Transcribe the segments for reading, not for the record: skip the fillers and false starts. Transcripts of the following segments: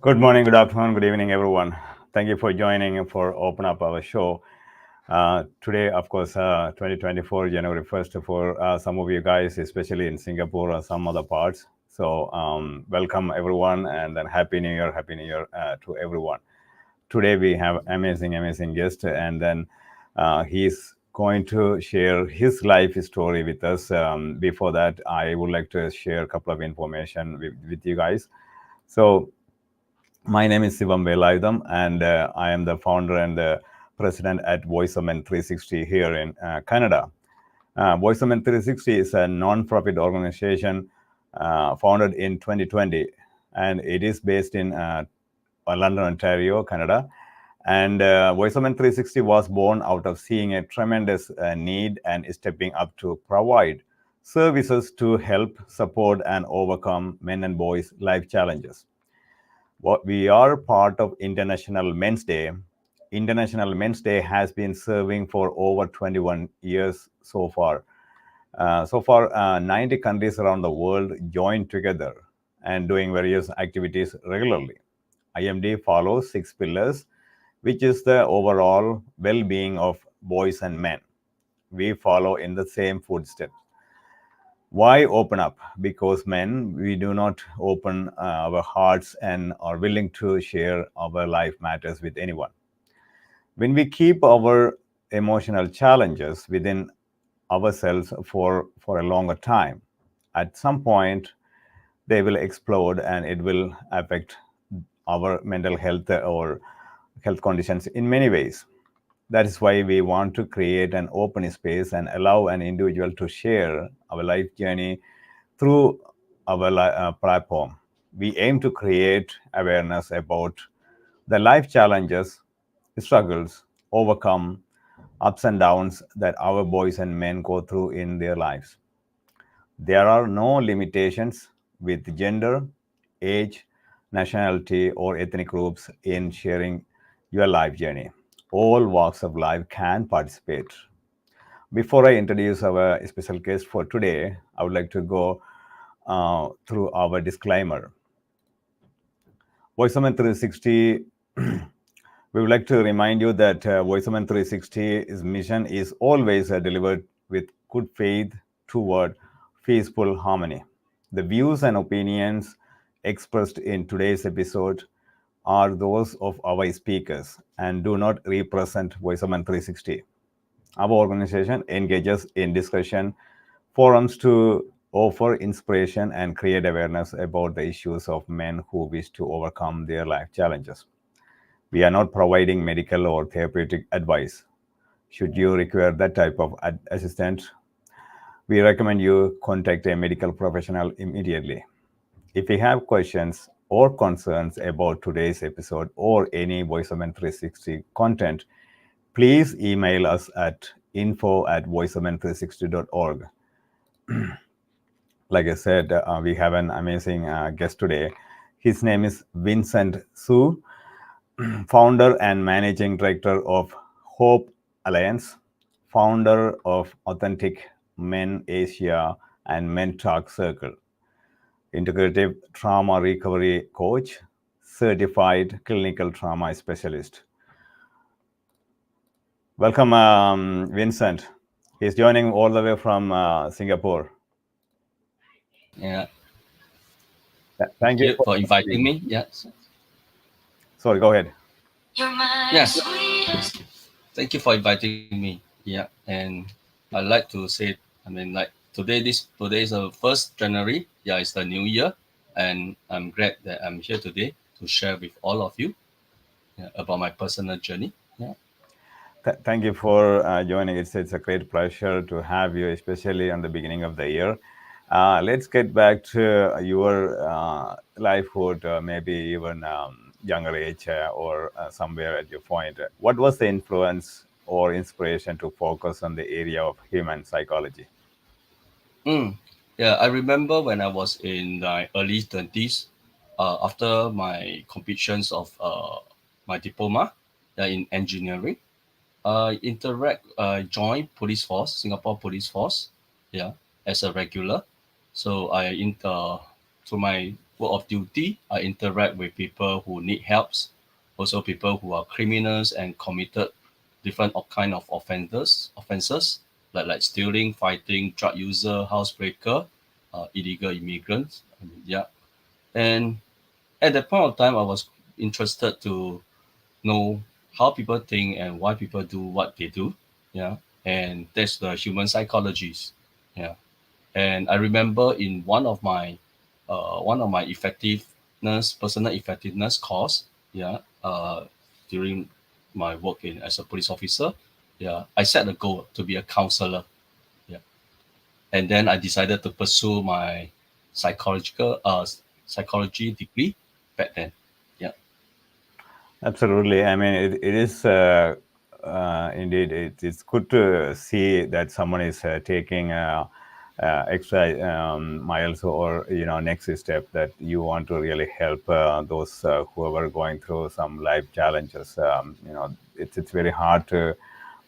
Good morning, good afternoon, good evening, everyone. Thank you for joining for open up our show. Today, of course, 2024, January 1st, for some of you guys, especially in Singapore or some other parts. So, welcome everyone, and then Happy New Year to everyone. Today we have amazing guest, and then he's going to share his life story with us. Before that, I would like to share a couple of information with you guys. So my name is Sivam Velautham, and I am the founder and the president at Voice of Men 360 here in Canada. Voice of Men 360 is a non-profit organization founded in 2020, and it is based in London, Ontario, Canada. And Voice of Men 360 was born out of seeing a tremendous need and stepping up to provide services to help support and overcome men and boys' life challenges. What we are part of International Men's Day. International Men's Day has been serving for over 21 years so far. 90 countries around the world join together and doing various activities regularly. IMD follows six pillars, which is the overall well-being of boys and men. We follow in the same footsteps. Why open up? Because men, we do not open our hearts and are willing to share our life matters with anyone. When we keep our emotional challenges within ourselves for a longer time, at some point they will explode and it will affect our mental health or health conditions in many ways. That is why we want to create an open space and allow an individual to share our life journey through our platform. We aim to create awareness about the life challenges, struggles, overcome, ups and downs that our boys and men go through in their lives. There are no limitations with gender, age, nationality, or ethnic groups in sharing your life journey. All walks of life can participate. Before I introduce our special guest for today, I would like to go through our disclaimer. VoiceOmen 360, we would like to remind you that VoiceOmen 360's mission is always delivered with good faith toward peaceful harmony. The views and opinions expressed in today's episode are those of our speakers and do not represent VoiceOmen 360. Our organization engages in discussion forums to offer inspiration and create awareness about the issues of men who wish to overcome their life challenges. We are not providing medical or therapeutic advice. Should you require that type of assistance, we recommend you contact a medical professional immediately. If you have questions or concerns about today's episode or any VoiceOmen 360 content, please email us at info@voiceomen360.org. Like I said, we have an amazing guest today. His name is Vincent Soo, founder and managing director of Hope Alliance, founder of Authentic Men Asia and MENtalk Circle, integrative trauma recovery coach, certified clinical trauma specialist. Welcome, Vincent. He's joining all the way from Singapore. Yeah, Thank thank you you for for inviting joining. me. Yes, Sorry, go ahead. yes. Thank you for inviting me. Yeah, and I'd like to say, today is the 1st January. Yeah, it's the new year, and I'm glad that I'm here today to share with all of you, yeah, about my personal journey. Yeah. Thank you for joining. It's a great pleasure to have you, especially on the beginning of the year. Let's get back to your lifehood, maybe even younger age or somewhere at your point. What was the influence or inspiration to focus on the area of human psychology? Mm. Yeah, I remember when I was in my early 20s, after my completions of my diploma, in engineering. Joined police force, Singapore police force, yeah, as a regular. So I in through my work of duty, I interact with people who need helps, also people who are criminals and committed different kind of offenses like stealing, fighting, drug user, housebreaker, illegal immigrants. Yeah, and at that point of time, I was interested to know how people think and why people do what they do. Yeah, and that's the human psychologies. Yeah, and I remember in one of my effectiveness, personal effectiveness course. Yeah, during my work in as a police officer. Yeah, I set a goal to be a counselor. Yeah, and then I decided to pursue my psychological psychology degree back then. Yeah. Absolutely. I mean, it is indeed. It's good to see that someone is taking extra miles, or next step, that you want to really help those who are going through some life challenges. It's very hard to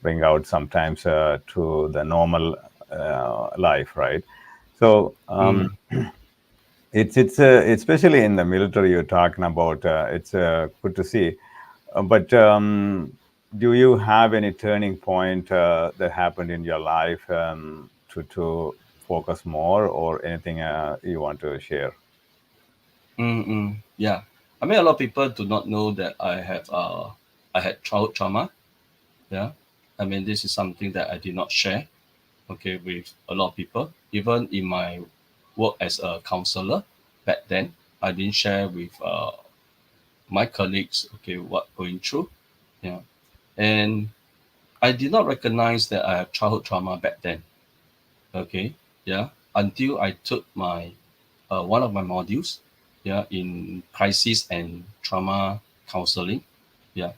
bring out sometimes to the normal life, right? So. Mm, It's especially in the military you're talking about. It's good to see. But do you have any turning point that happened in your life to focus more, or anything you want to share? yeah. I mean, a lot of people do not know that I had childhood trauma. Yeah. I mean, this is something that I did not share, okay, with a lot of people. Even in my work as a counselor back then, I didn't share with my colleagues, okay, what going through. Yeah. And I did not recognize that I have childhood trauma back then. Okay. Yeah. Until I took my one of my modules, yeah, in crisis and trauma counseling. Yeah.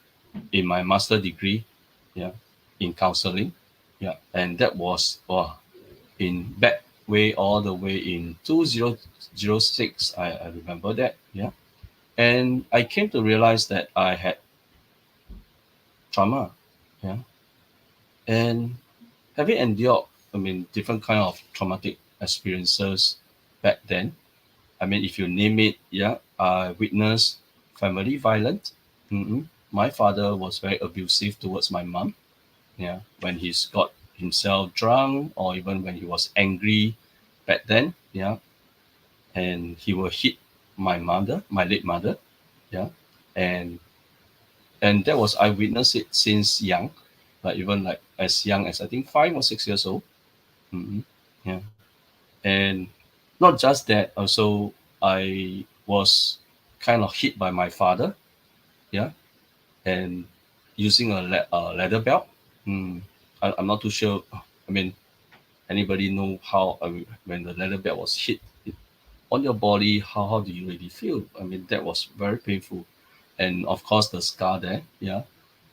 In my master degree, yeah, in counseling. Yeah. And that was in back way all the way in 2006. I remember that. Yeah. And I came to realize that I had trauma. Yeah. And having endured, I mean, different kind of traumatic experiences back then. I mean, if you name it, yeah, I witnessed family violence. Mm-mm. My father was very abusive towards my mom. Yeah, when he's got himself drunk or even when he was angry back then. Yeah, and he will hit my mother, my late mother. Yeah, and that was I witnessed it since young, like even like as young as I think 5 or 6 years old. Mm-hmm. Yeah, and not just that, also I was kind of hit by my father. Yeah, and using a leather belt. Mm, I'm not too sure. I mean, anybody know how when the leather belt was hit on your body, how do you really feel? I mean, that was very painful, and of course the scar there. Yeah.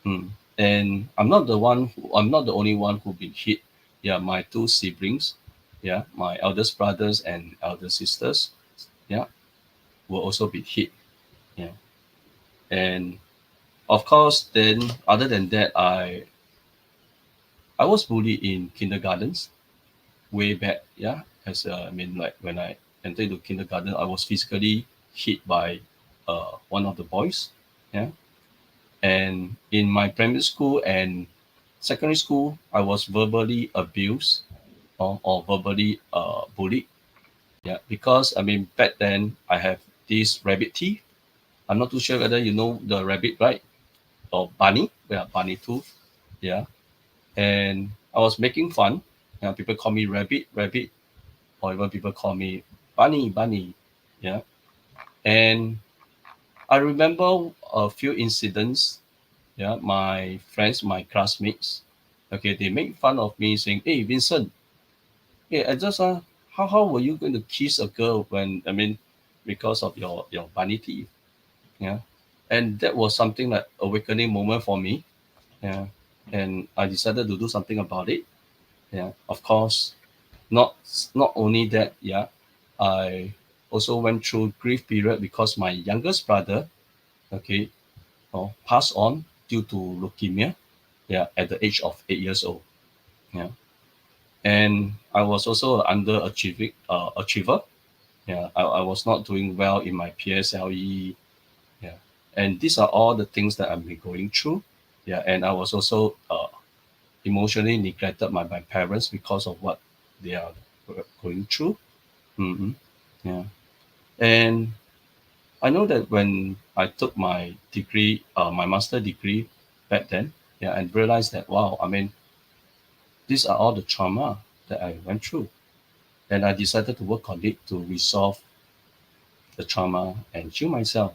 Mm. And I'm not the only one who been hit. Yeah, my two siblings, yeah, my eldest brothers and elder sisters, yeah, will also be hit. Yeah. And of course, then other than that, I was bullied in kindergartens way back. Yeah, as I mean, like when I entered into kindergarten, I was physically hit by one of the boys. Yeah, and in my primary school and secondary school, I was verbally abused or verbally bullied. Yeah, because I mean back then I have this rabbit teeth. I'm not too sure whether you know the rabbit, right? Or bunny, yeah, bunny tooth. Yeah, and I was making fun. People call me rabbit, rabbit, or even people call me bunny, bunny. Yeah, and I remember a few incidents. Yeah, my friends, my classmates, okay, they make fun of me saying, "Hey, Vincent, hey, I just how were you going to kiss a girl when I mean, because of your bunny teeth?" Yeah, and that was something like awakening moment for me. Yeah, and I decided to do something about it. Yeah, of course, not not only that. Yeah, I also went through grief period because my youngest brother, okay, passed on due to leukemia. Yeah, at the age of 8 years old. Yeah, and I was also an underachieving achiever. Yeah, I was not doing well in my PSLE. Yeah, and these are all the things that I've been going through. Yeah, and I was also emotionally neglected by my parents because of what they are going through. Hmm. Yeah, and I know that when I took my degree, my master degree back then, yeah, and realized that wow, I mean, these are all the trauma that I went through, and I decided to work on it to resolve the trauma and heal myself.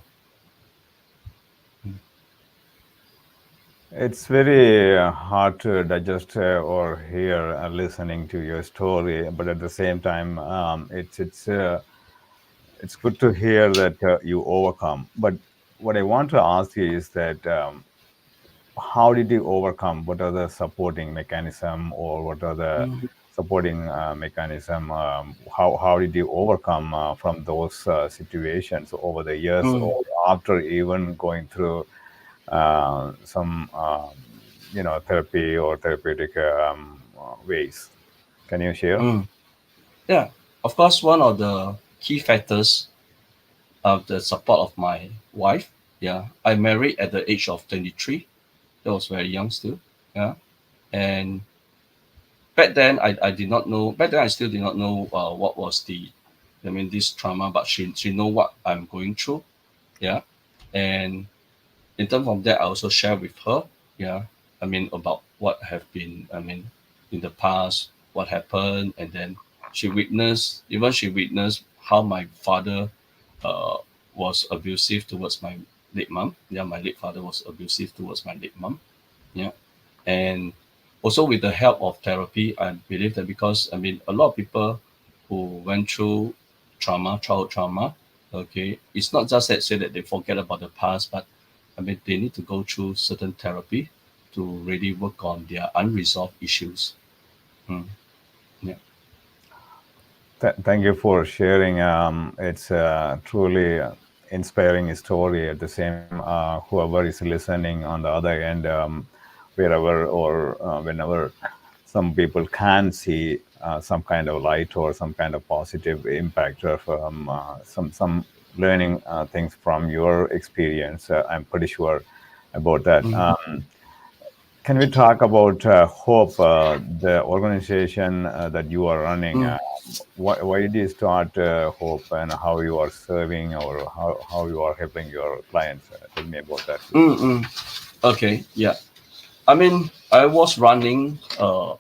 It's very hard to digest or hear listening to your story, but at the same time, it's good to hear that you overcome. But what I want to ask you is that how did you overcome? What are the supporting mechanism, or what are the Mm, supporting mechanism? How did you overcome from those situations over the years, mm, or after even going through some therapy or therapeutic ways? Can you share? mm. Yeah, of course, one of the key factors of the support of my wife. Yeah, I married at the age of 23. That was very young still. Yeah, and back then I did not know. Back then I still did not know what was I mean, this trauma. But she know what I'm going through. Yeah, and in terms of that, I also share with her. Yeah, I mean about what have been. I mean, in the past, what happened, and then she witnessed how my father uh, was abusive towards my late mom. Yeah, my late father was abusive towards my late mom. Yeah, and also with the help of therapy, I believe that because I mean a lot of people who went through trauma, childhood trauma, okay, it's not just that say that they forget about the past, but I mean they need to go through certain therapy to really work on their unresolved issues. Mm, yeah. Thank you for sharing. It's truly inspiring story. At the same time, whoever is listening on the other end, wherever or whenever some people can see some kind of light or some kind of positive impact from some learning things from your experience, I'm pretty sure about that. Mm, Can we talk about Hope, the organization that you are running? mm, Why did you start Hope, and how you are serving, or how you are helping your clients? Tell me about that, please. mm. Okay, yeah. I mean, I was running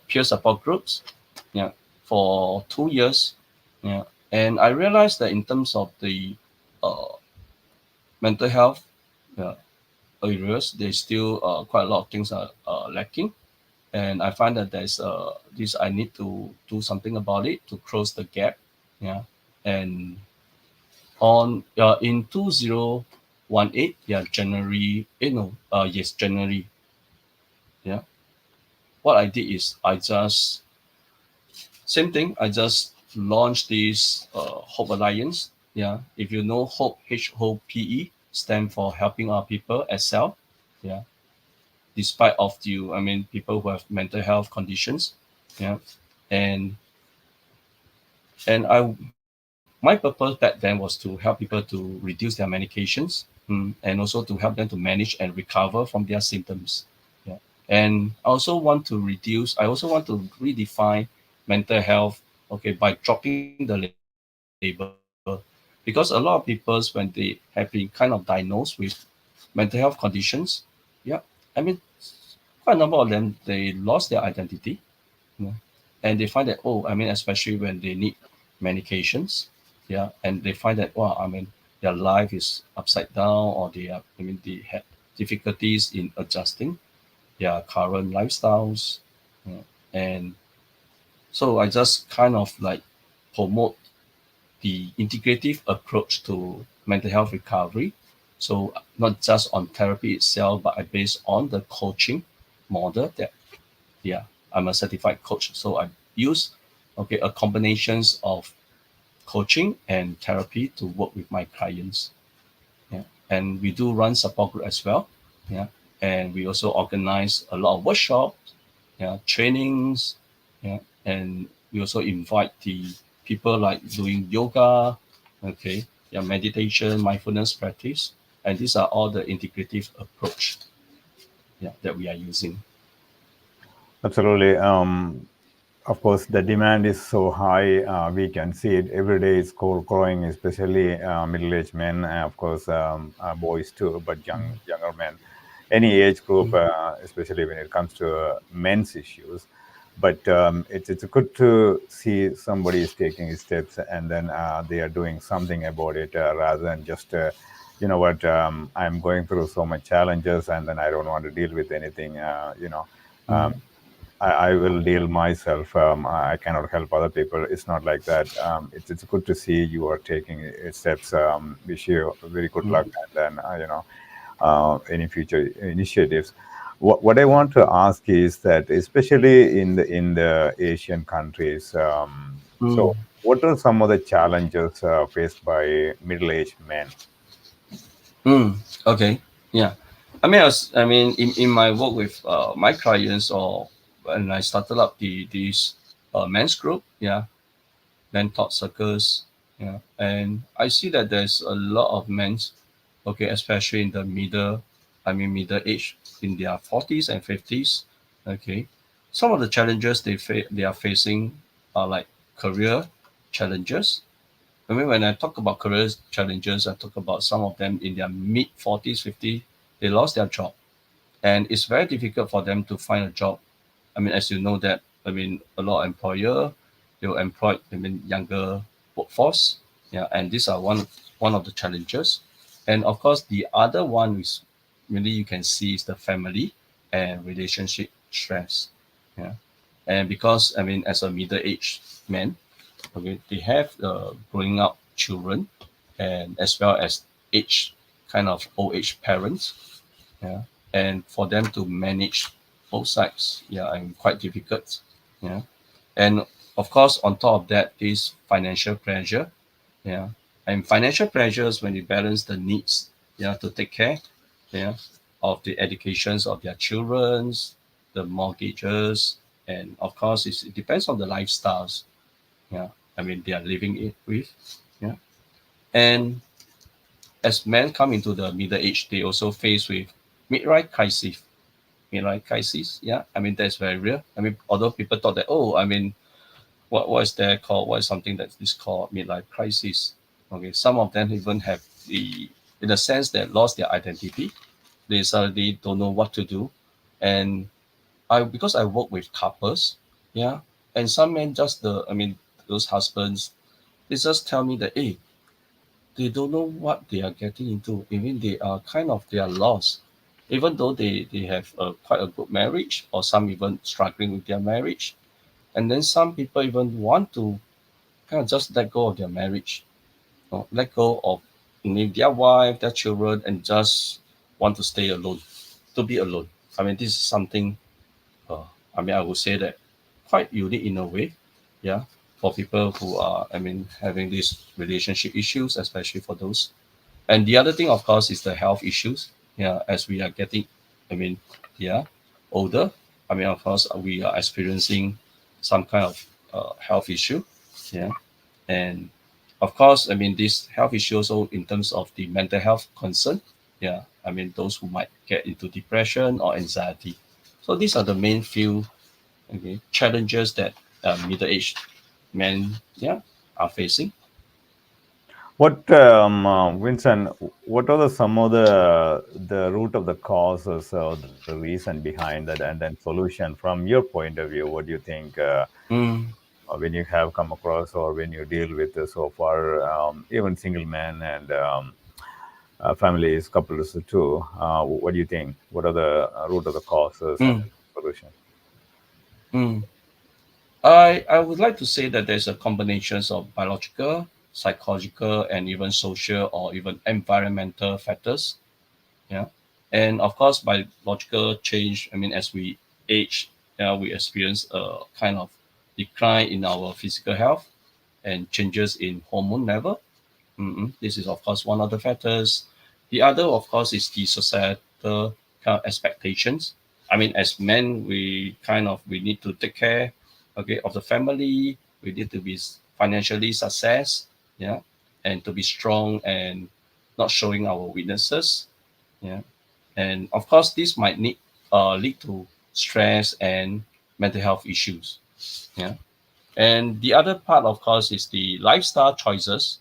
peer support groups, yeah, for 2 years, yeah, and I realized that in terms of the uh, mental health yeah, areas, there's still quite a lot of things are lacking, and I find that there's this I need to do something about it to close the gap, yeah, and on in 2018, yeah, January, no, yes, January, yeah, what I did is I just same thing. I just launched this Hope Alliance. Yeah, if you know Hope, H-O-P-E, stand for helping our people excel. Yeah, despite of you, I mean, people who have mental health conditions. Yeah, and my purpose back then was to help people to reduce their medications, and also to help them to manage and recover from their symptoms. Yeah, and I also want to redefine mental health. Okay, by dropping the label, because a lot of people when they have been kind of diagnosed with mental health conditions, yeah, I mean, quite a number of them they lost their identity, you know, and they find that oh, I mean, especially when they need medications, yeah, and they find that wow, I mean, their life is upside down, or I mean, they had difficulties in adjusting their current lifestyles, you know, and so I just kind of like promote the integrative approach to mental health recovery. So not just on therapy itself, but I base on the coaching model that yeah, I'm a certified coach. So I use okay a combinations of coaching and therapy to work with my clients. Yeah. And we do run support group as well. Yeah. And we also organize a lot of workshops, yeah, trainings, yeah, and we also invite the people like doing yoga, Okay, yeah, meditation, mindfulness practice, and these are all the integrative approach, yeah, that we are using. Absolutely. Of course, the demand is so high. We can see it every day. It's growing, especially middle-aged men, and of course, boys too, but younger men, any age group, especially when it comes to men's issues. But it's good to see somebody is taking steps and then they are doing something about it rather than just. You know what? I'm going through so much challenges, and then I don't want to deal with anything. Um, Mm, I will deal myself. I cannot help other people. It's not like that. It's good to see you are taking steps. Wish you very good luck, mm, and then any future initiatives. What I want to ask is that, especially in the Asian countries, mm, so what are some of the challenges faced by middle-aged men? mm. Okay, yeah. I mean, in my work with my clients, or when I started up this men's group, yeah, MENtalk circles, yeah, and I see that there's a lot of men, okay, especially in the middle age, in their 40s and 50s, okay. Some of the challenges they are facing are like career challenges. I mean, when I talk about career challenges, I talk about some of them in their mid 40s, 50s, they lost their job, and it's very difficult for them to find a job. I mean, as you know that, I mean, a lot of employer, they will employ, I mean, younger workforce. Yeah, and these are one of the challenges. And of course, the other one is really you can see is the family and relationship stress. Yeah, and because I mean, as a middle-aged man, okay, they have growing up children, and as well as age kind of old age parents, yeah, and for them to manage both sides, yeah, and quite difficult, yeah, and of course on top of that is financial pressure, yeah, and financial pressures when you balance the needs, yeah, to take care, yeah, of the educations of their childrens, the mortgages, and of course it depends on the lifestyles, yeah, I mean they are living it with, yeah, and as men come into the middle age, they also face with midlife crisis, yeah, I mean that's very real. I mean, although people thought that, oh, I mean, what is that called, what is something that is called midlife crisis, okay, some of them even have the, in a sense, that lost their identity, they suddenly don't know what to do. And I, because I work with couples, yeah, and some men just the, I mean, those husbands, they just tell me that, hey, they don't know what they are getting into. Even they are kind of, they are lost, even though they have a quite a good marriage, or some even struggling with their marriage. And then some people even want to kind of just let go of their marriage, let go of maybe their wife, their children, and just want to stay alone, to be alone. I mean, this is something, uh, I mean, I would say that quite unique in a way, yeah, for people who are, I mean, having these relationship issues, especially for those. And the other thing, of course, is the health issues. Yeah, as we are getting, I mean, yeah, older. I mean, of course, we are experiencing some kind of health issue. Yeah, and of course, I mean, this health issue also in terms of the mental health concern. Yeah, I mean, those who might get into depression or anxiety. So these are the main few, okay, challenges that middle-aged men, yeah, are facing. What, Vincent? What are some of the root of the causes or the reason behind that, and then solution from your point of view? What do you think Mm, when you have come across or when you deal with so far, even single men and families, couples too? What do you think? What are the root of the causes and mm, solution? mm. I would like to say that there's a combinations of biological, psychological, and even social or even environmental factors. Yeah, and of course, biological change. I mean, as we age, yeah, we experience a kind of decline in our physical health and changes in hormone level. This is of course one of the factors. The other, of course, is the societal kind of expectations. I mean, as men, we kind of we need to take care, okay, of the family. We need to be financially success, yeah, and to be strong and not showing our weaknesses. Yeah, and of course, this might lead to stress and mental health issues. Yeah, and the other part, of course, is the lifestyle choices.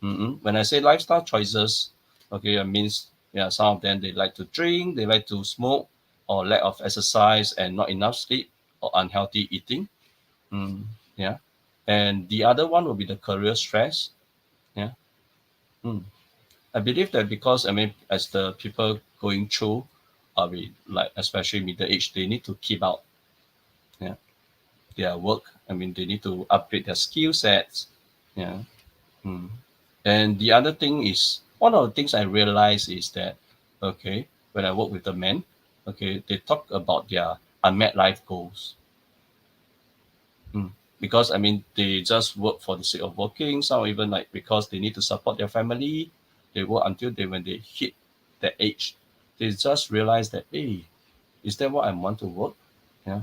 When I say lifestyle choices, okay, it means yeah, some of them they like to drink, they like to smoke, or lack of exercise and not enough sleep, or unhealthy eating. Mm, yeah, and the other one will be the career stress. Yeah, mm. I believe that because I mean, as the people going through, like especially middle age, they need to keep out, yeah, their work. I mean, they need to upgrade their skill sets. Yeah. Mm. And the other thing is, one of the things I realize is that, okay, when I work with the men, okay, they talk about their unmet life goals. Mm. Because I mean, they just work for the sake of working. Some even like because they need to support their family, they work until when they hit that age, they just realize that, hey, is that what I want to work? Yeah.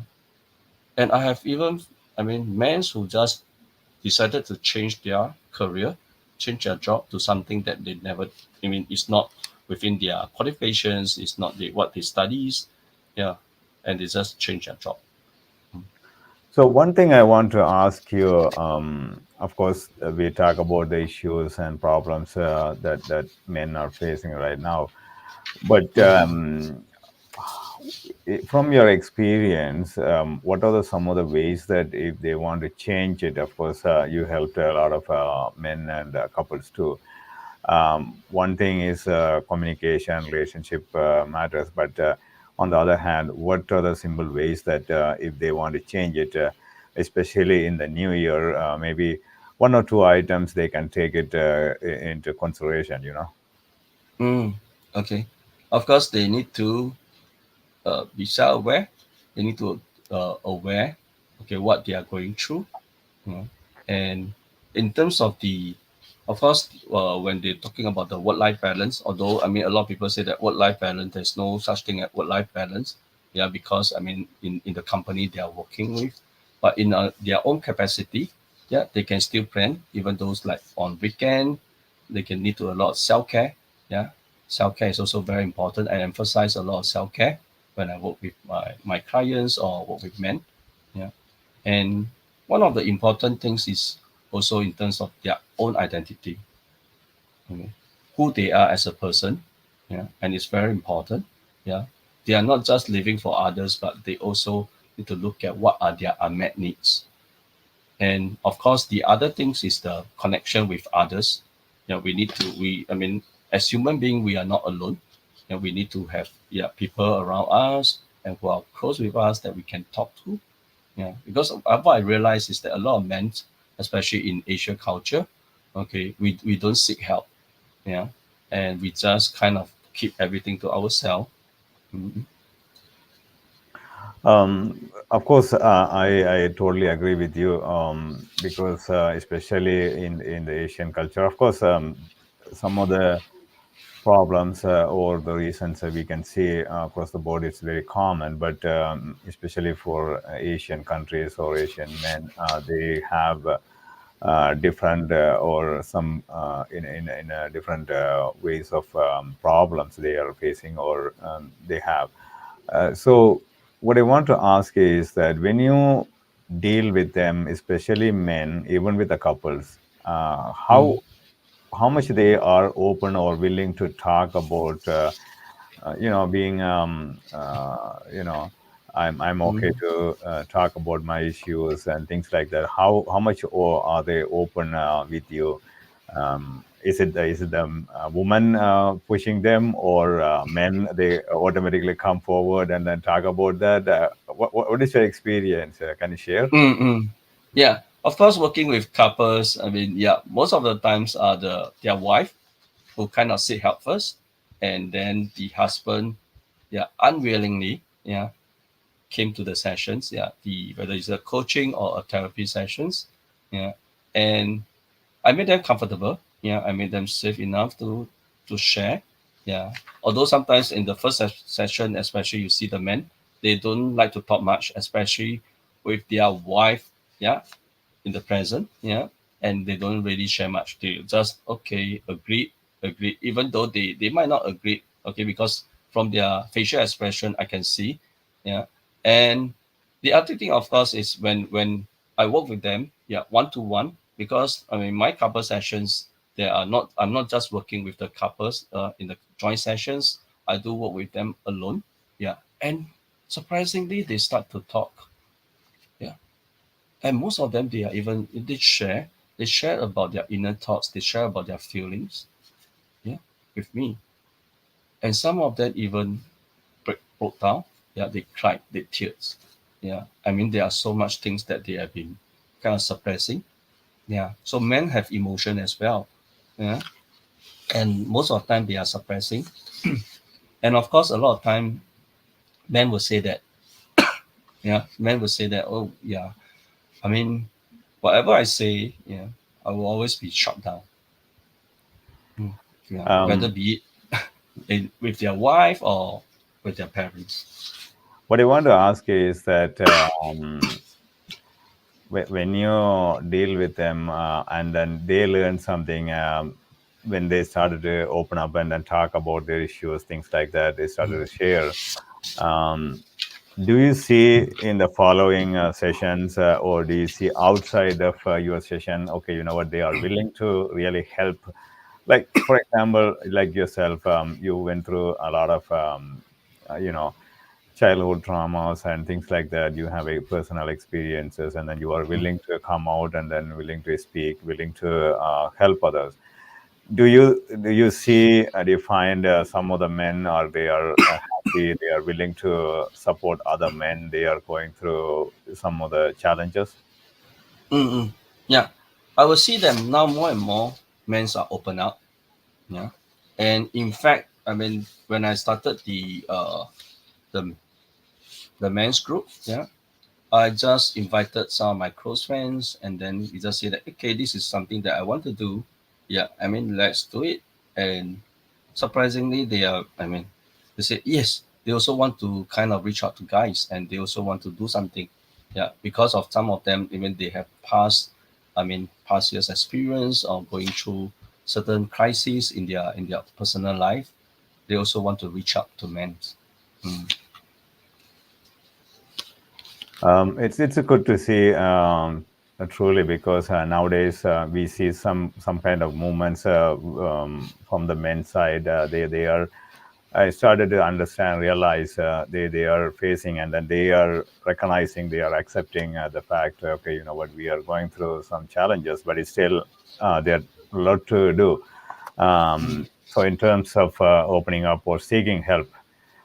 And I have even, I mean, men who just decided to change their career, change their job to something that they never, I mean, it's not within their qualifications, it's not what they studies, yeah, and they just change their job. So one thing I want to ask you, of course, we talk about the issues and problems that men are facing right now, but from your experience, what are some of the ways that if they want to change it? Of course, you helped a lot of men and couples too. One thing is communication, relationship matters, but on the other hand, what are the simple ways that if they want to change it, especially in the new year, maybe one or two items they can take it into consideration, you know? Mm, okay. Of course, they need to be self-aware. They need to aware, okay, what they are going through. You know? And in terms of of course, when they're talking about the work-life balance, although I mean, a lot of people say that work-life balance, there's no such thing as work-life balance. Yeah, because I mean, in the company they are working with, but in their own capacity, yeah, they can still plan, even those like on weekend, they can need to a lot of self-care. Yeah, self-care is also very important. I emphasize a lot of self-care when I work with my clients or work with men. Yeah, and one of the important things is also in terms of their own identity, okay? Who they are as a person, yeah, and it's very important. Yeah, they are not just living for others, but they also need to look at what are their unmet needs. And of course, the other things is the connection with others. Yeah, we need to I mean, as human being, we are not alone. And we need to have yeah people around us and who are close with us that we can talk to. Yeah, because what I realize is that a lot of men, especially in Asian culture, okay, we don't seek help. Yeah, and we just kind of keep everything to ourselves. Mhm. Of course, I totally agree with you because especially in the Asian culture, of course, some of the problems or the reasons we can see across the board, it's very common, but especially for Asian countries or Asian men, they have different or some in different ways of problems they are facing or they have. So, what I want to ask is that when you deal with them, especially men, even with the couples, Mm, how much they are open or willing to talk about, being, I'm okay mm, to talk about my issues and things like that. How much or are they open with you? Is it the woman pushing them or men they automatically come forward and then talk about that? What is your experience? Can you share? mm, mm. Yeah, of course, working with couples, I mean, yeah, most of the times are their wife who kind of seek help first, and then the husband, yeah, unwillingly, yeah, came to the sessions, yeah, the whether it's a coaching or a therapy sessions, yeah, and I made them comfortable, yeah, I made them safe enough to share, yeah. Although sometimes in the first session, especially you see the men, they don't like to talk much, especially with their wife, yeah, in the present, yeah. and they don't really share much. They just okay, agree, even though they might not agree, okay, because from their facial expression I can see, yeah. And the other thing, of course, is when I work with them, yeah, one to one, because I mean my couple sessions, there are not I'm not just working with the couples in the joint sessions. I do work with them alone, yeah. And surprisingly, they start to talk, yeah. And most of them, they share about their inner thoughts, they share about their feelings, yeah, with me. And some of them even broke down, yeah, they cried, they tears, yeah. I mean, there are so much things that they have been kind of suppressing, yeah. So men have emotion as well, yeah. And most of the time they are suppressing. And of course, a lot of time men will say that, yeah, men will say that, oh yeah, I mean, whatever I say, yeah, I will always be shut down. Mm. Yeah, whether Um, be it with their wife or with their parents. what I want to ask is that when you deal with them and then they learn something when they started to open up and then talk about their issues, things like that, they started to share. Um, do you see in the following sessions, or do you see outside of your session, okay, you know what, they are willing to really help? Like, for example, like yourself, you went through a lot of, you know, childhood traumas and things like that. You have a personal experiences, and then you are willing to come out and then willing to speak, willing to help others. Do you see, do you find some of the men are they are happy, they are willing to support other men, they are going through some of the challenges? Mm-mm. Yeah, I will see them now more and more. Men are open up. Yeah, and in fact, I mean, when I started the the men's group, yeah, I just invited some of my close friends, and then we just said that okay, this is something that I want to do. Yeah, I mean, let's do it. And surprisingly, they are. I mean, they say yes. They also want to kind of reach out to guys, and they also want to do something. Yeah, because of some of them, even they have past years experience or going through certain crises in their personal life. They also want to reach out to men. Mm. It's good to see, truly, because nowadays we see some kind of movements from the men's side. They are I started to understand, realize they are facing, and then they are recognizing, they are accepting the fact. Okay, you know what, we are going through some challenges, but it's still there a lot to do. So in terms of opening up or seeking help,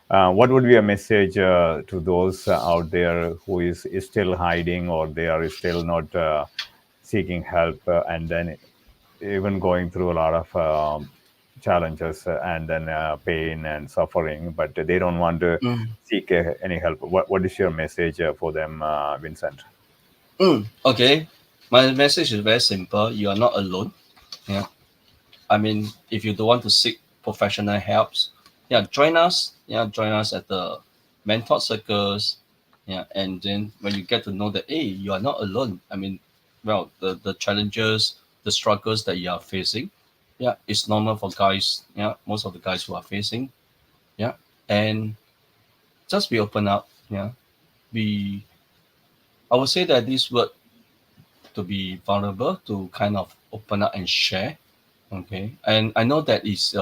what would be a message to those out there who is still hiding, or they are still not seeking help, and then even going through a lot of challenges and then pain and suffering, but they don't want to Mm. seek any help? What is your message for them, Vincent? Okay, my message is very simple. You are not alone. Yeah, I mean, if you don't want to seek professional helps, yeah, join us. Yeah, join us at the mentor circles. Yeah, and then when you get to know that, hey, you are not alone. I mean, well, the challenges, the struggles that you are facing, yeah, it's normal for guys. Yeah, most of the guys who are facing. Yeah, and just be open up. Yeah, be. I would say that this word to be vulnerable, to kind of open up and share. Okay, and I know that is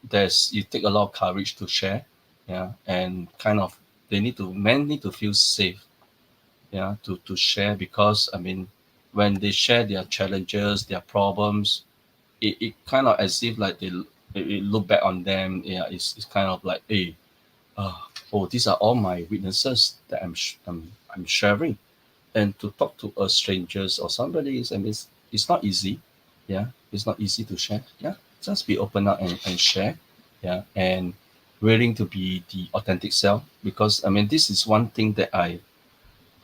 there's you take a lot of courage to share, yeah, and kind of men need to feel safe, yeah, to share, because I mean, when they share their challenges, their problems, it kind of as if like it look back on them, yeah, it's kind of like, hey, uh, oh, these are all my weaknesses that I'm sharing, and to talk to a strangers or somebody is, I mean, it's not easy, yeah, it's not easy to share, yeah, just be open up and share, yeah, and willing to be the authentic self, because I mean this is one thing that I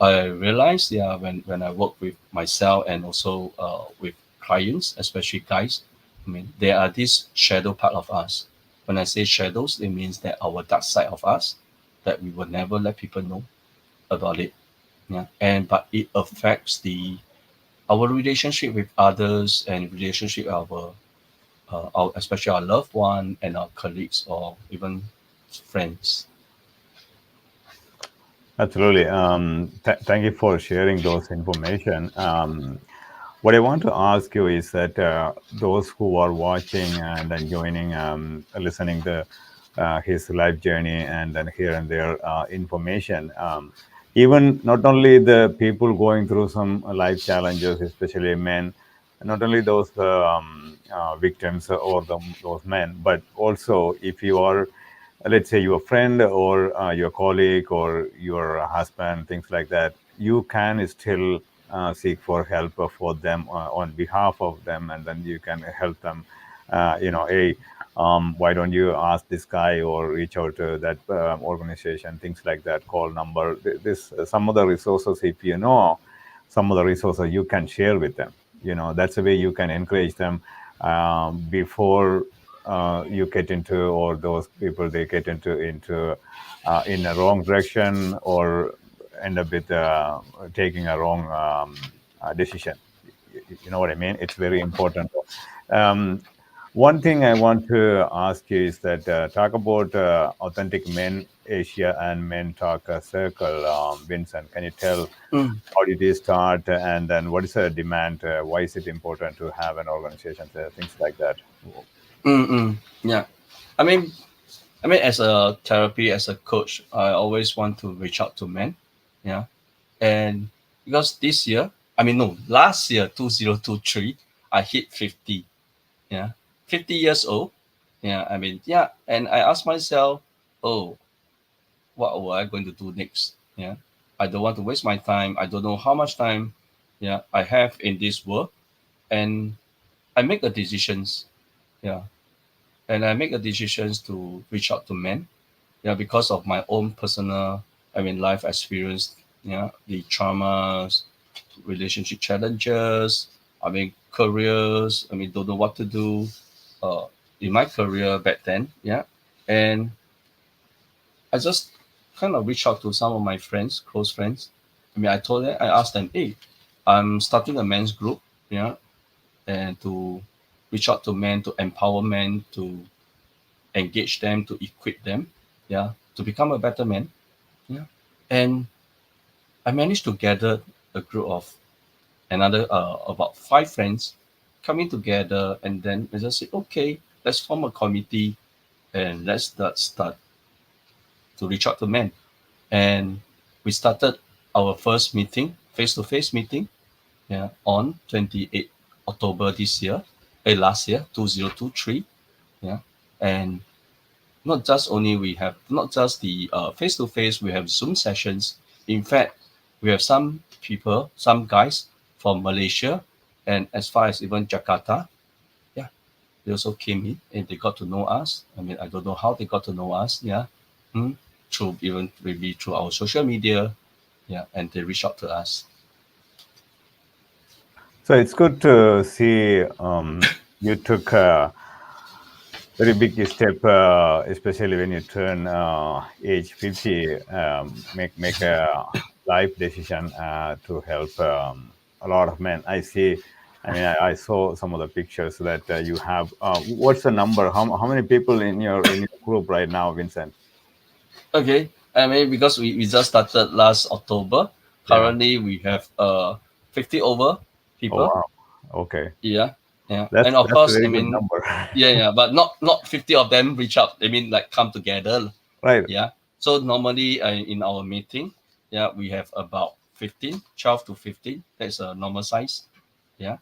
realized, yeah, when I work with myself and also with clients, especially guys. I mean, there are this shadow part of us. When I say shadows, it means that our dark side of us that we will never let people know about it, yeah. And but it affects our relationship with others and relationship our especially our loved one and our colleagues or even friends. Absolutely. Thank you for sharing those information. What I want to ask you is that those who are watching and then joining, listening the his life journey and then here and there information. Even not only the people going through some life challenges, especially men, not only those victims or those men, but also if you are, let's say, your friend or your colleague or your husband, things like that, you can still seek for help for them on behalf of them, and then you can help them. Hey, why don't you ask this guy or reach out to that organization, things like that, call number. This some of the resources, if you know some of the resources, you can share with them. That's the way you can encourage them before you get into, or those people they get into in a wrong direction or end up with taking a wrong decision. You know what I mean? It's very important. um, One thing I want to ask you is that talk about authentic men Asia and men talk circle. Vincent, can you tell Mm, how did it start, and then what is the demand? Why is it important to have an organization? Things like that. yeah. I mean, as a therapy, as a coach, I always want to reach out to men. Yeah. And because this year, no, last year, 2023, I hit 50. Yeah. 50 years old. Yeah. yeah. And I asked myself, oh, what am I going to do next? Yeah. I don't want to waste my time. I don't know how much time, yeah, I have in this world. And I make the decisions. Yeah. And I make the decisions to reach out to men. Yeah, because of my own personal, life experience. Yeah, the traumas, relationship challenges. Careers. Don't know what to do. Uh, in my career back then. Yeah, and I just kind of reach out to some of my friends, close friends. I asked them, hey, I'm starting a men's group. Yeah, and to reach out to men, to empower men, to engage them, to equip them. Yeah, to become a better man. Yeah. And I managed to gather a group of another about 5 friends coming together, and then I just say, okay, let's form a committee and let's start to reach out to men. And we started our first meeting, face to face meeting, yeah, on 28 October this year, last year, 2023. Yeah. And not just the face to face, we have Zoom sessions. In fact, we have some people, some guys from Malaysia and as far as even Jakarta. Yeah, they also came in and they got to know us. I don't know how they got to know us. Yeah, through even maybe through our social media. Yeah, and they reach out to us. So it's good to see you took very big step, especially when you turn age 50, make a life decision to help a lot of men. I see. I mean, I saw some of the pictures that you have. What's the number? How many people in your group right now, Vincent? Okay, because we just started last October. Yeah. Currently, we have 50 over Oh people. wow. Okay. Yeah, yeah, and of That's a course, very good number. yeah, but not 50 of them reach out. Like come together. Right. Yeah. So normally in our meeting, yeah, we have about 15, 12 to 15. That's a normal size. Yeah.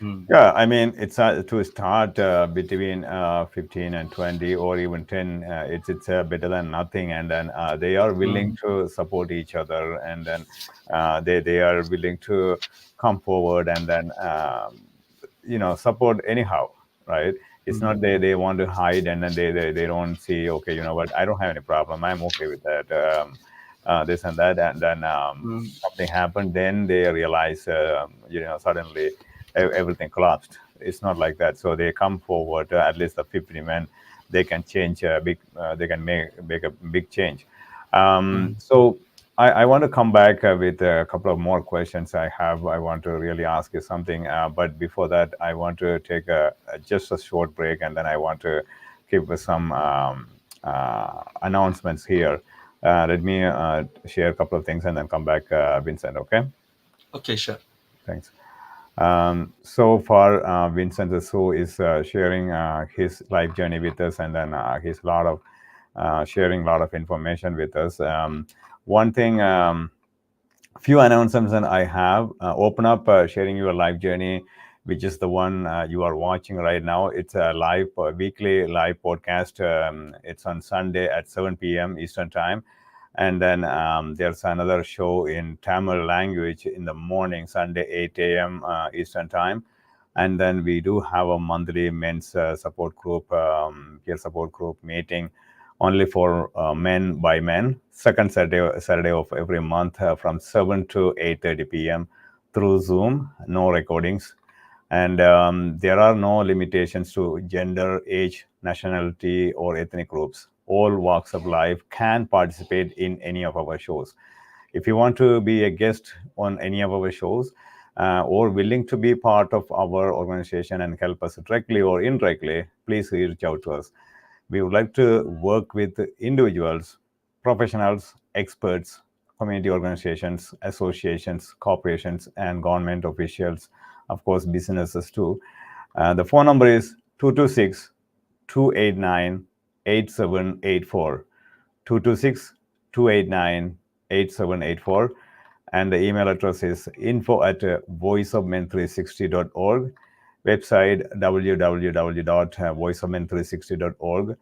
Mm. Yeah, I mean, it's to start between 15 and 20 or even 10, it's better than nothing. And then they are willing Mm. to support each other, and then they are willing to come forward and then, support anyhow, right? It's not Mm. they want to hide, and then they don't see, okay, you know what, I don't have any problem. I'm okay with that. This and that. And then Mm. something happened, then they realize, suddenly everything collapsed. It's not like that. So they come forward, at least the 50 men, they can change they can make a big change. Mm. So I want to come back with a couple of more questions I have. I want to really ask you something. But before that, I want to take just a short break, and then I want to give some announcements here. Let me share a couple of things and then come back, Vincent. Okay? Okay, sure. Thanks. So far, Vincent Soo is sharing his life journey with us, and then he's lot of sharing a lot of information with us. One thing, few announcements that I have. Open up, sharing your life journey, which is the one you are watching right now. It's a live, weekly live podcast. It's on Sunday at 7 p.m. Eastern Time. And then there's another show in Tamil language in the morning, Sunday, 8 a.m. Eastern Time. And then we do have a monthly men's support group, peer support group meeting only for men by men, second Saturday of every month from 7 to 8:30 p.m. through Zoom, no recordings. And there are no limitations to gender, age, nationality, or ethnic groups. All walks of life can participate in any of our shows. If you want to be a guest on any of our shows, or willing to be part of our organization and help us directly or indirectly, please reach out to us. We would like to work with individuals, professionals, experts, community organizations, associations, corporations, and government officials, of course, businesses too. The phone number is 226 289 8784. 226 289 8784. And the email address is info at voiceofmen360.org, website www.voiceofmen360.org,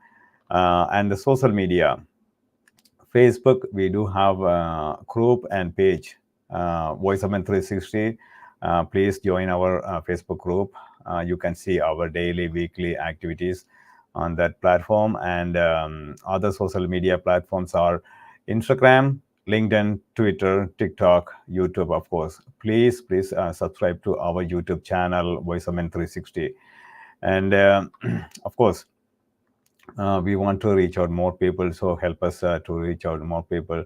and the social media. Facebook, we do have a group and page, Voice of Men 360. Please join our Facebook group. You can see our daily, weekly activities on that platform. And other social media platforms are Instagram, LinkedIn, Twitter, TikTok, YouTube, of course. Please subscribe to our YouTube channel, Voice of Men 360. And of course, we want to reach out more people, so help us to reach out more people.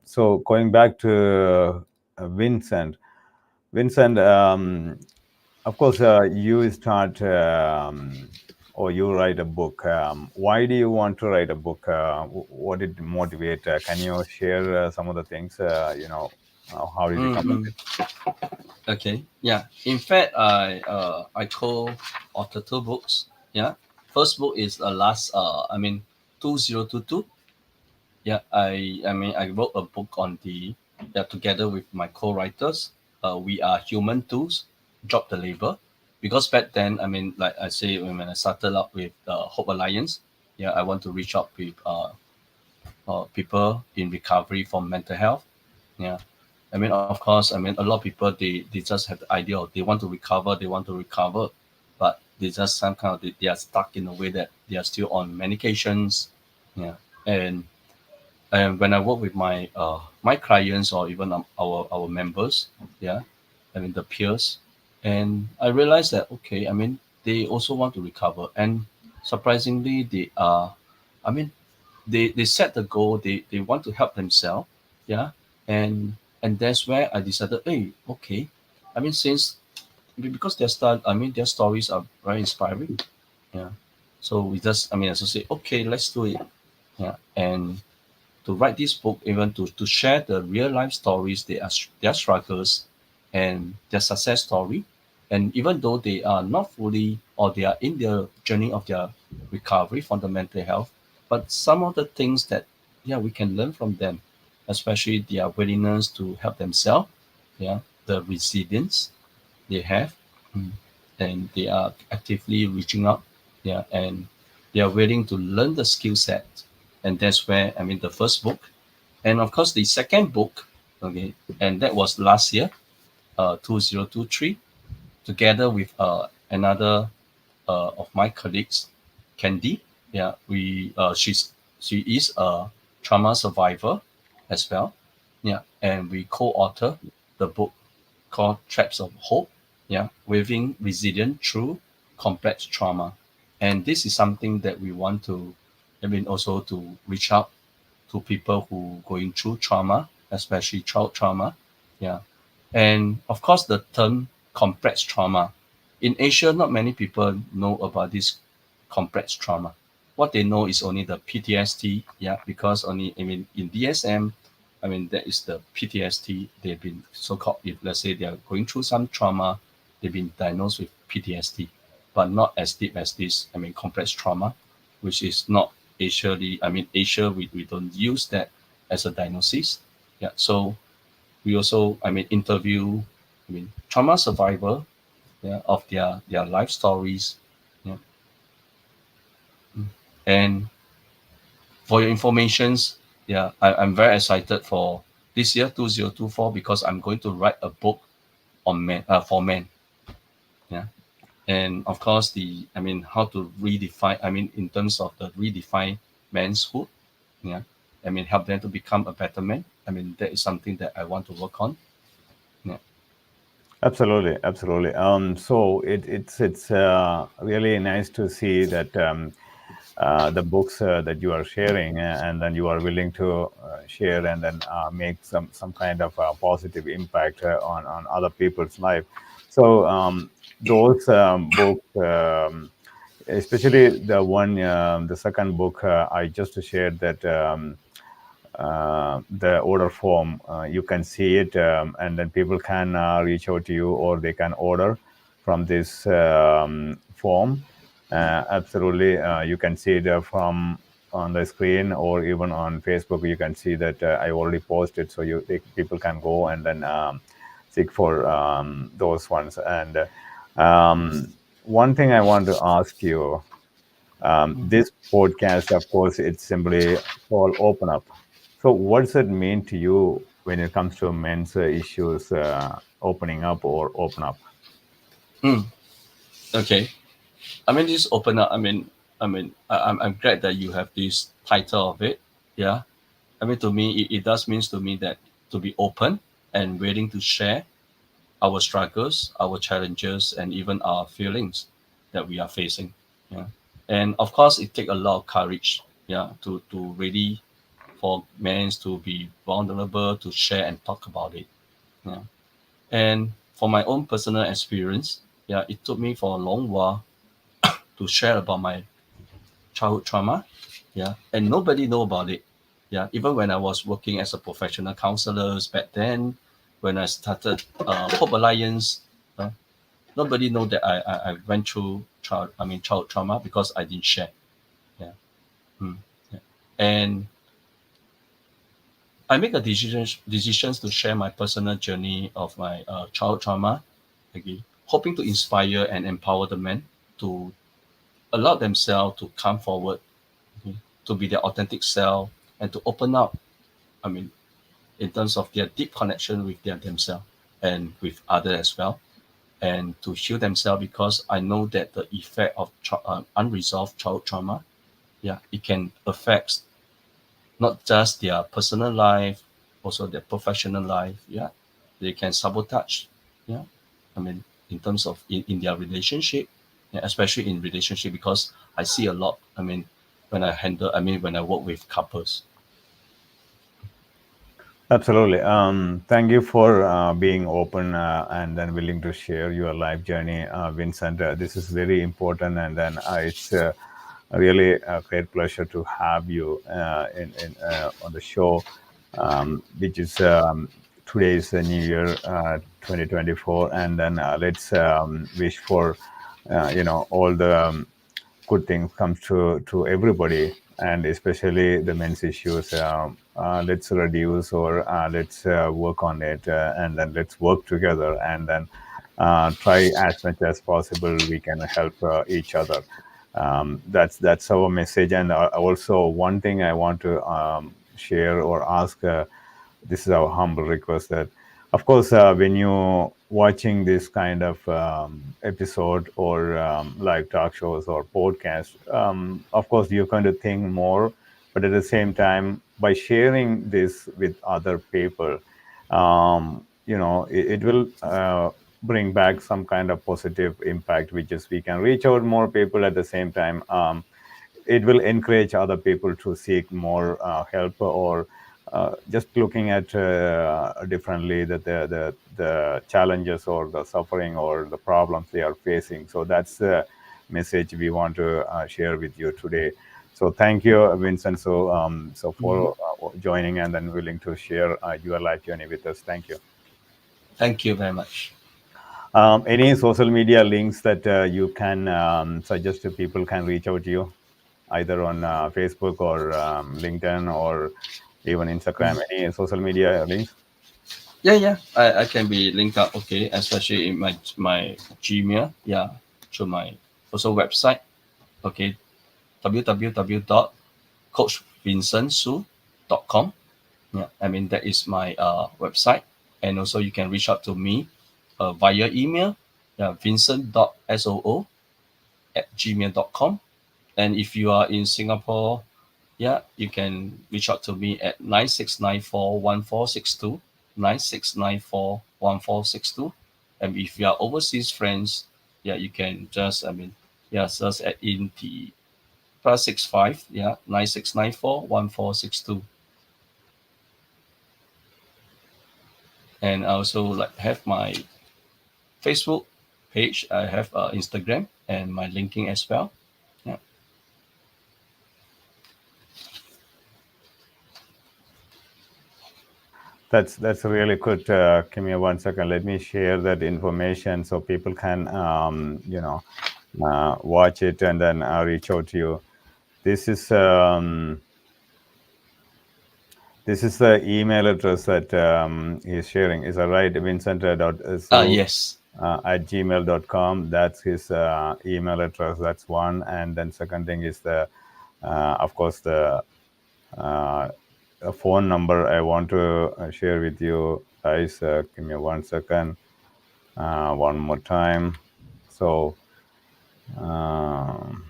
So going back to Vincent. Vincent, of course, you start or you write a book. Why do you want to write a book? What did motivate? Can you share some of the things? How did you come up Mm-hmm. with? Okay. Yeah. In fact, I co-author two books. Yeah. First book is last. 2022. Yeah. I wrote a book on the, yeah, together with my co-writers. We are human tools. Drop the label. Because back then, like I say, when I started out with the Hope Alliance, yeah, I want to reach out with people in recovery from mental health. Yeah. Of course, a lot of people, they just have the idea of they want to recover, but they just somehow they are stuck in a way that they are still on medications. Yeah. And when I work with my clients or even our members, yeah, the peers, and I realized that okay, they also want to recover, and surprisingly, they are, I mean, they set the goal, they want to help themselves, yeah, and that's where I decided, hey, okay, since because their stories are very inspiring, yeah, so we just I just say okay, let's do it, yeah, and to write this book, even to share the real life stories, their struggles and their success story. And even though they are not fully or they are in their journey of their recovery from the mental health, but some of the things that yeah we can learn from them, especially their willingness to help themselves, yeah, the resilience they have, mm, and they are actively reaching out, yeah, and they are willing to learn the skill set, and that's where the first book, and of course the second book, okay, and that was last year, 2023, together with another of my colleagues, Candy. Yeah, she is a trauma survivor as well. Yeah, and we co-author the book called Traps of Hope. Yeah, Weaving Resilient Through Complex Trauma, and this is something that we want to, also to reach out to people who going through trauma, especially child trauma. Yeah. And of course, the term complex trauma. In Asia, not many people know about this complex trauma. What they know is only the PTSD, yeah, because only, I mean, in DSM, I mean, that is the PTSD. They've been so-called, if let's say they are going through some trauma, they've been diagnosed with PTSD, but not as deep as this, I mean, complex trauma, which is not Asia, I mean, Asia, we don't use that as a diagnosis. Yeah, so we also, I mean, interview, I mean, trauma survivor, yeah, of their life stories, yeah. And for your informations, yeah, I'm very excited for this year 2024 because I'm going to write a book on men, for men, yeah. And of course, the, I mean, how to redefine, I mean, in terms of the redefine manhood, yeah, I mean, help them to become a better man. I mean, that is something that I want to work on. Yeah. Absolutely, absolutely. So it's really nice to see that the books that you are sharing, and then you are willing to share and then make some kind of positive impact on other people's life. So those books, especially the one, the second book I just shared, that. The order form. You can see it, and then people can reach out to you, or they can order from this form. Absolutely, you can see it from on the screen, or even on Facebook. You can see that I already posted, so people can go and then seek for those ones. And one thing I want to ask you, this podcast, of course, it's simply called Open Up. So, what does it mean to you when it comes to men's issues, opening up or open up? Mm, okay. I mean, this open up. I'm glad that you have this title of it. Yeah. I mean, to me, it does means to me that to be open and willing to share our struggles, our challenges, and even our feelings that we are facing. Yeah. And of course, it takes a lot of courage. Yeah. To really for men to be vulnerable, to share and talk about it. Yeah. And for my own personal experience, yeah, it took me for a long while to share about my childhood trauma. Yeah. And nobody know about it. Yeah. Even when I was working as a professional counselor back then, when I started Hope Alliance, uh, nobody know that I went through child trauma because I didn't share. Yeah. Mm. Yeah. And I make a decisions to share my personal journey of my child trauma, okay, hoping to inspire and empower the men to allow themselves to come forward, okay, to be their authentic self and to open up. I mean, in terms of their deep connection with their themselves and with others as well, and to heal themselves because I know that the effect of unresolved child trauma, yeah, it can affect not just their personal life, also their professional life. Yeah, they can sabotage. Yeah, I mean, in terms of in their relationship, yeah, especially in relationship because I see a lot. I mean, when I work with couples. Absolutely. Thank you for being open and then willing to share your life journey, Vincent. This is very important, and then it's really a great pleasure to have you in on the show, which is today is the New Year 2024, and then let's wish for all the good things comes to everybody, and especially the men's issues. Let's reduce, or let's work on it, and then let's work together, and then try as much as possible we can help each other. That's our message. And also, one thing I want to share or ask, this is our humble request, that of course when you watching this kind of episode, or like talk shows or podcasts, of course you're going to think more, but at the same time, by sharing this with other people, it will bring back some kind of positive impact, which is we can reach out more people. At the same time, it will encourage other people to seek more help, or just looking at differently the challenges or the suffering or the problems they are facing. So that's the message we want to share with you today. So thank you, Vincent. So Mhm. for joining and then willing to share your life journey with us. Thank you. Thank you very much. Any social media links that you can suggest to people can reach out to you, either on Facebook or LinkedIn or even Instagram? Any social media links? Yeah. I can be linked up, okay, especially in my Gmail, yeah, through my also website, okay, www.coachvincentsoo.com. Yeah, I mean that is my website, and also you can reach out to me via email, yeah, vincent.soo@gmail.com. And if you are in Singapore, yeah, you can reach out to me at 96941462, 96941462. And if you are overseas friends, yeah, you can just, I mean, yeah, search at in the +65, yeah, 96941462. And I also like have my Facebook page. I have Instagram and my LinkedIn as well. Yeah. That's really good. Give me 1 second. Let me share that information so people can watch it and then reach out to you. This is this is the email address that he's sharing. Is that right? Vincent dot Soo Yes. at gmail.com. That's his email address. That's one. And then second thing is the of course the uh, a phone number I want to share with you guys. Give me 1 second. One more time. So um,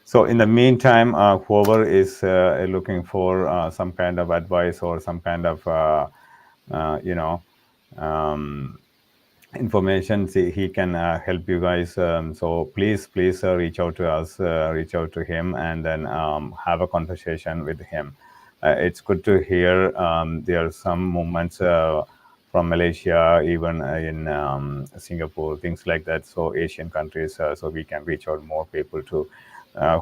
so in the meantime, whoever is looking for some kind of advice or some kind of you know um, information, see, he can help you guys. So please reach out to us, reach out to him, and then have a conversation with him. It's good to hear there are some movements from Malaysia, even in Singapore, things like that. So Asian countries, so we can reach out more people to.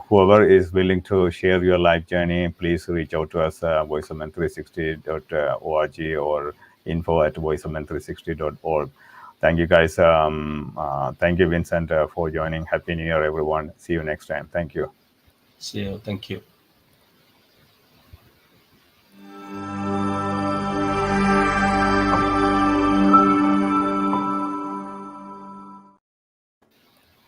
Whoever is willing to share your life journey, please reach out to us, voiceomen360.org or info@voiceomen360.org. Thank you, guys. Thank you, Vincent, for joining. Happy New Year, everyone. See you next time. Thank you. See you. Thank you.